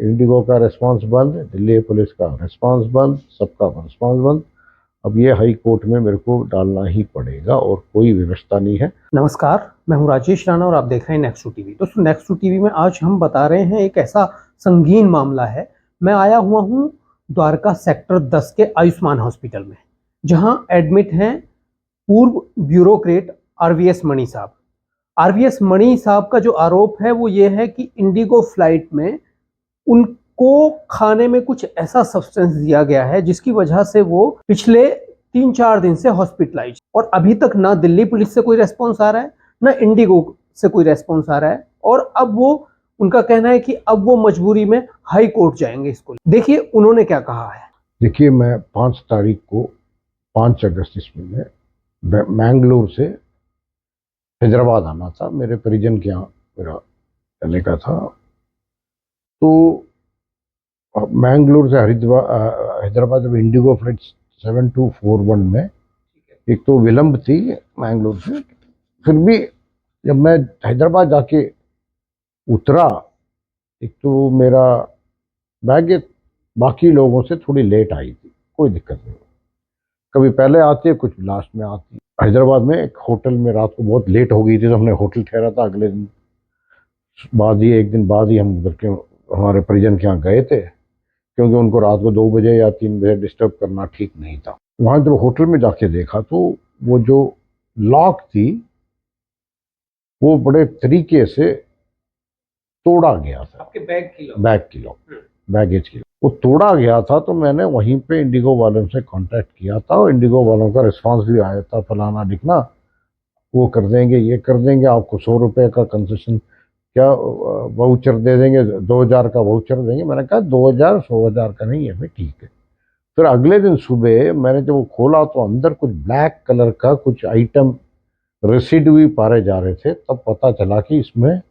Indigo का response बंद, Delhi police का रिस्पांस बंद, सबका रिस्पांस बंद। अब ये हाई कोर्ट में मेरे को डालना ही पड़ेगा और कोई व्यवस्था नहीं है। नमस्कार, मैं हूं राजेश राणा और आप देख रहे हैं नेक्स्ट टू टीवी। दोस्तों, नेक्स्ट टू टीवी में आज हम बता रहे हैं एक ऐसा संगीन मामला है। मैं आया हुआ हूं द्वारका सेक्टर 10 के आयुष्मान हॉस्पिटल में, जहां एडमिट हैं पूर्व ब्यूरोक्रेट आरवीएस मणि साहब। आरवीएस मणि साहब का जो आरोप है वो ये है कि इंडिगो फ्लाइट में उनको खाने में कुछ ऐसा सब्सटेंस दिया गया है जिसकी वजह से वो पिछले 3-4 दिन से हॉस्पिटलाइज, और अभी तक ना दिल्ली पुलिस से कोई रेस्पॉन्स आ रहा है ना इंडिगो से कोई रेस्पॉन्स आ रहा है। और अब वो, उनका कहना है कि अब वो मजबूरी में हाई कोर्ट जाएंगे इसको। देखिए उन्होंने क्या कहा है। देखिए, मैं 5 तारीख को 5 अगस्त ईस्वी में मैंगलोर से हैदराबाद आना था। मेरे परिजन के यहाँ मेरा रहने का था। तो मैंगलोर से हैदराबाद जब इंडिगो फ्लाइट 7241 में एक तो विलंब थी मैंगलोर से, फिर भी जब मैं हैदराबाद जाके उतरा, एक तो मेरा बैग बाकी लोगों से थोड़ी लेट आई थी, कोई दिक्कत नहीं, कभी पहले आती है, कुछ लास्ट में आती है। हैदराबाद में एक होटल में रात को बहुत लेट हो गई थी, तो हमने होटल ठहरा था। अगले दिन बाद ही, एक दिन बाद ही हम उधर के हमारे परिजन के यहाँ गए थे, क्योंकि उनको रात को 2 बजे या 3 बजे डिस्टर्ब करना ठीक नहीं था। वहाँ जब होटल में जाके देखा तो वो जो लॉक थी वो बड़े तरीके से तोड़ा गया था। आपके बैग की लॉक, बैगेज की, वो तोड़ा गया था। तो मैंने वहीं पे इंडिगो वालों से कांटेक्ट किया था और इंडिगो वालों का रिस्पांस भी आया था, फलाना लिखना, वो कर देंगे, ये कर देंगे, आपको 100 रुपये का कंसेशन क्या वाउचर दे देंगे, 2000 का वाउचर देंगे। मैंने कहा 2000 100,000 का नहीं है, फिर ठीक है। फिर अगले दिन सुबह मैंने जब वो खोला तो अंदर कुछ ब्लैक कलर का कुछ आइटम रेसिड्यू पारे जा रहे थे। तब पता चला कि इसमें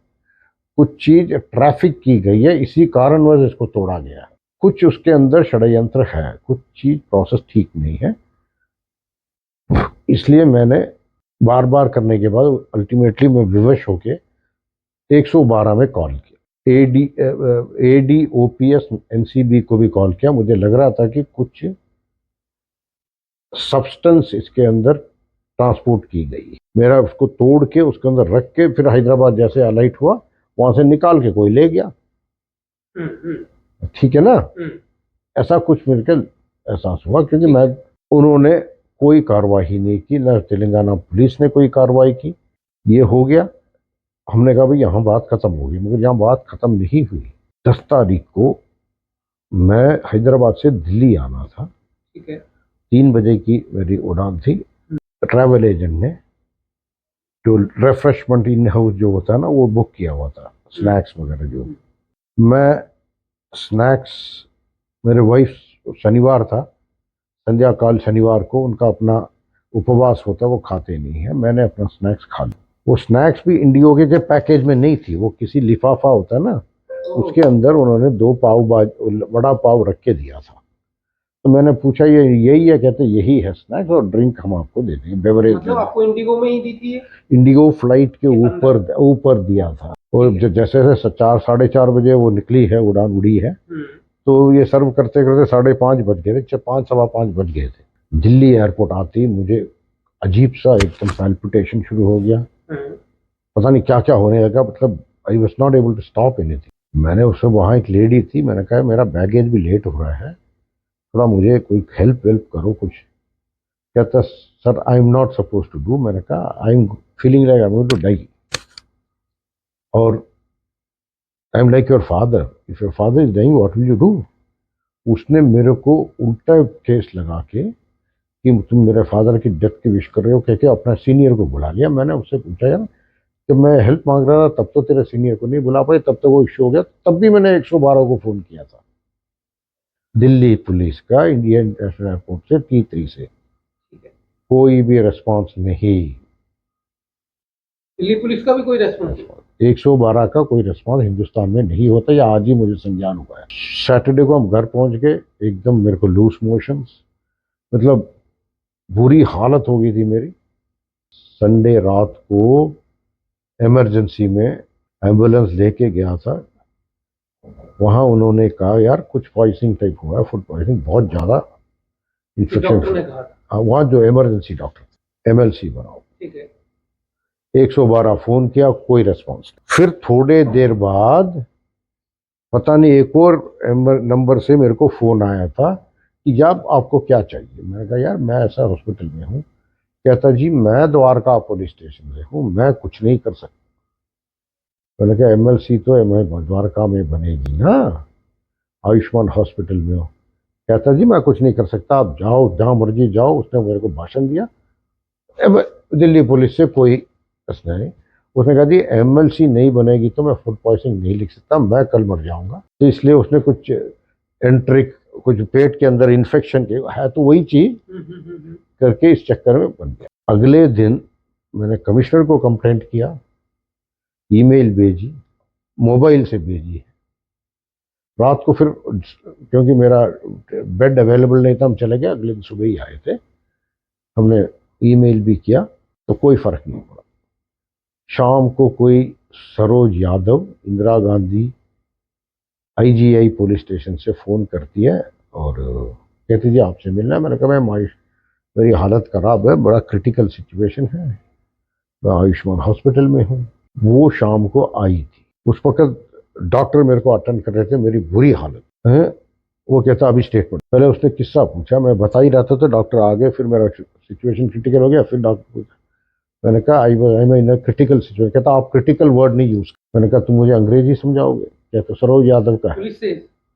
कुछ चीज ट्रैफिक की गई है, इसी कारणवश इसको तोड़ा गया है। कुछ उसके अंदर षड्यंत्र है, कुछ चीज प्रोसेस ठीक नहीं है। इसलिए मैंने बार बार करने के बाद अल्टीमेटली मैं विवश होके 112 में कॉल किया, ADOPS NCB को भी कॉल किया। मुझे लग रहा था कि कुछ सब्सटेंस इसके अंदर ट्रांसपोर्ट की गई। मेरा उसको तोड़ के उसके अंदर रख के फिर हैदराबाद जैसे अलाइट हुआ, वहां से निकाल के कोई ले गया। ठीक है ना, ऐसा कुछ मेरे को एहसास हुआ, क्योंकि मैं, उन्होंने कोई कार्रवाई नहीं की, न तेलंगाना पुलिस ने कोई कार्रवाई की। ये हो गया, हमने कहा भाई यहाँ बात खत्म होगी, मगर यहाँ बात खत्म नहीं हुई। 10 तारीख को मैं हैदराबाद से दिल्ली आना था, ठीक है, 3 बजे की मेरी उड़ान थी। ट्रैवल एजेंट ने जो रिफ्रेशमेंट इन हाउस जो होता है ना, वो बुक किया हुआ था, स्नैक्स वगैरह जो। मैं स्नैक्स, मेरे वाइफ, शनिवार था, संध्या काल शनिवार को उनका अपना उपवास होता है, वो खाते नहीं है। मैंने अपना स्नैक्स खा लिया। वो स्नैक्स भी इंडिगो के पैकेज में नहीं थी, वो किसी लिफाफा होता है ना, उसके अंदर उन्होंने 2 पाव बड़ा पाव रख के दिया था। तो मैंने पूछा ये यही है? कहते यही है स्नैक्स, और ड्रिंक हम आपको दे देंगे, बेवरेज। मतलब आपको इंडिगो में ही दी थी? इंडिगो फ्लाइट के ऊपर दिया था। और जैसे 4-4:30 बजे वो निकली है, उड़ान उड़ी है, तो ये सर्व करते करते 5:30 बज गए थे, 5 सवा 5 बज गए थे। दिल्ली एयरपोर्ट आते ही मुझे अजीब सा एकदम पैल्पिटेशन शुरू हो गया, पता नहीं क्या क्या होने लगा। मतलब I was not able to stop anything. मैंने उससे, वहाँ एक लेडी थी, मैंने कहा मेरा बैगेज भी लेट हो रहा है, थोड़ा मुझे कोई हेल्प वेल्प करो कुछ। कहता sir I am not suppose to do. मैंने कहा I am feeling like I am going to die, और I am like your father, if your father is dying what will you do. उसने मेरे को उल्टा केस लगा के कि तुम मेरे फादर की डेथ की विश कर रहे हो, कह के अपना सीनियर को बुला लिया। मैंने उससे पूछा यार, जब मैं हेल्प मांग रहा था तब तो तेरे सीनियर को नहीं बुला पाए, तब तो वो इश्यू हो गया। तब भी मैंने 112 को फ़ोन किया था, दिल्ली पुलिस का, इंडियन इंटरनेशनल एयरपोर्ट से, T3 से, कोई भी रिस्पॉन्स नहीं। दिल्ली पुलिस का भी कोई रेस्पॉन्स? 112 का कोई रिस्पॉन्स हिंदुस्तान में नहीं होता, या आज ही मुझे संज्ञान हुआ है। सैटरडे को हम घर पहुंच गए, एकदम मेरे को लूज मोशंस, मतलब बुरी हालत हो गई थी मेरी। संडे रात को इमरजेंसी में एम्बुलेंस लेके गया था वहाँ उन्होंने कहा यार कुछ पॉइजनिंग टाइप हुआ है, फूड पॉइजनिंग, बहुत ज़्यादा डॉक्टर ने इन्फेक्शन। कहा था। वहाँ जो इमरजेंसी डॉक्टर MLC बनाओ, ठीक है। 112 फोन किया, कोई रेस्पॉन्स नहीं। फिर थोड़े देर बाद पता नहीं एक और नंबर से मेरे को फोन आया था कि जब आपको क्या चाहिए। मैंने कहा यार मैं ऐसा हॉस्पिटल में हूँ। कहता जी मैं द्वारका पुलिस स्टेशन से हूँ, मैं कुछ नहीं कर सकता। मैंने कहा MLC तो द्वारका में बनेगी ना, आयुष्मान हॉस्पिटल में हो। कहता जी मैं कुछ नहीं कर सकता, आप जाओ जहाँ मर्जी जाओ। उसने मेरे को भाषण दिया। दिल्ली पुलिस से कोई प्रश्न नहीं। उसने कहा जी MLC नहीं बनेगी तो मैं फूड पॉइजनिंग नहीं लिख सकता, मैं कल मर जाऊंगा। तो इसलिए उसने कुछ एंट्रिक, कुछ पेट के अंदर इन्फेक्शन के है तो वही चीज करके इस चक्कर में बन गया। अगले दिन मैंने कमिश्नर को कंप्लेंट किया, ईमेल भेजी, मोबाइल से भेजी। रात को फिर क्योंकि मेरा बेड अवेलेबल नहीं था, हम चले गए, अगले दिन सुबह ही आए थे। हमने ईमेल भी किया तो कोई फर्क नहीं पड़ा। शाम को कोई Saroj Yadav Indira Gandhi IGI police station से फ़ोन करती है और कहती जी आपसे मिलना है। मैंने कहा मैं मेरी हालत ख़राब है, बड़ा क्रिटिकल सिचुएशन है, मैं आयुष्मान हॉस्पिटल में हूँ। वो शाम को आई थी। उस वक्त डॉक्टर मेरे को अटेंड कर रहे थे, मेरी बुरी हालत है। वो कहता अभी स्टेटमेंट। पहले उसने किस्सा पूछा, मैं बता ही रहा था तो डॉक्टर आ गए, फिर मेरा सिचुएशन क्रिटिकल हो गया। फिर डॉक्टर पूछा, मैंने कहा I M in critical situation. कहता आप क्रिटिकल वर्ड नहीं यूज। मैंने कहा तुम मुझे अंग्रेजी समझाओगे? कहता सरोज यादव का है,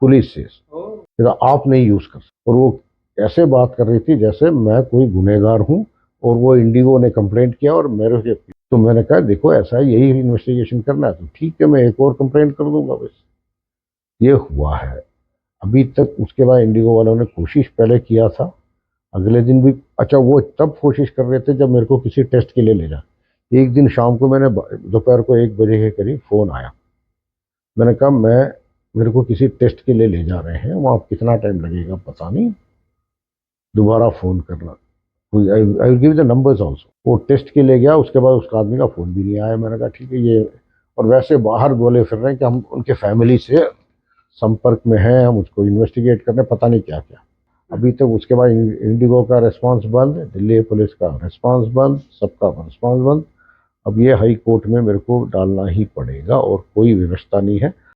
पुलिस से। कहता आप नहीं यूज कर सकते। और वो ऐसे बात कर रही थी जैसे मैं कोई गुनहगार हूँ और वो इंडिगो ने कंप्लेंट किया और मेरे से। तो मैंने कहा देखो ऐसा है, यही इन्वेस्टिगेशन करना है तो ठीक है, मैं एक और कंप्लेंट कर दूंगा बस। ये हुआ है अभी तक। उसके बाद इंडिगो वालों ने कोशिश पहले किया था, अगले दिन भी। अच्छा वो तब कोशिश कर रहे थे जब मेरे को किसी टेस्ट के लिए ले जा। एक दिन शाम को मैंने दोपहर को 1 बजे के करीब फ़ोन आया। मैंने कहा मेरे को किसी टेस्ट के लिए ले जा रहे हैं, वहाँ कितना टाइम लगेगा पता नहीं, दोबारा फ़ोन करना। I will give the numbers also. वो टेस्ट के लिए गया, उसके बाद उसका आदमी का फ़ोन भी नहीं आया। मैंने कहा ठीक है ये। और वैसे बाहर बोले फिर रहे हैं कि हम उनके फैमिली से संपर्क में हैं, हम उसको इन्वेस्टिगेट कर रहे हैं, पता नहीं क्या क्या। अभी तक उसके बाद इंडिगो का रिस्पांस बंद, दिल्ली पुलिस का रिस्पांस बंद, सबका रिस्पांस बंद। अब ये हाई कोर्ट में मेरे को डालना ही पड़ेगा और कोई व्यवस्था नहीं है।